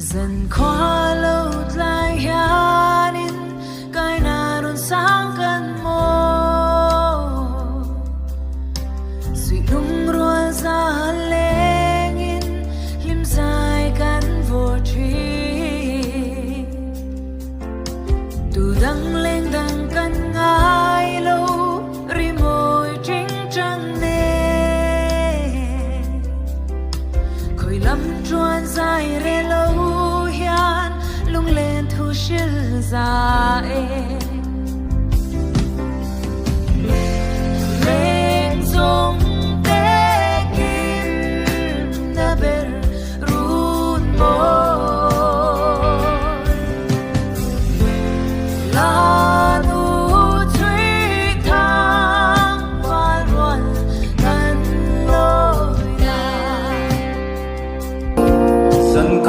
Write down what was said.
dần qua lâu lại hianin cái na đồn sáng gần mô suy đúng ruột ra lên lim dài cắn vô trí từ đắng lên đắng cắn ngay lâu ri môi chính trăng nè khơi lắm chuan dài re lâu hian lung lên thu shil dài lên dòng té kim na ber run môi la nu truy thang qua ruột gần lối dài dần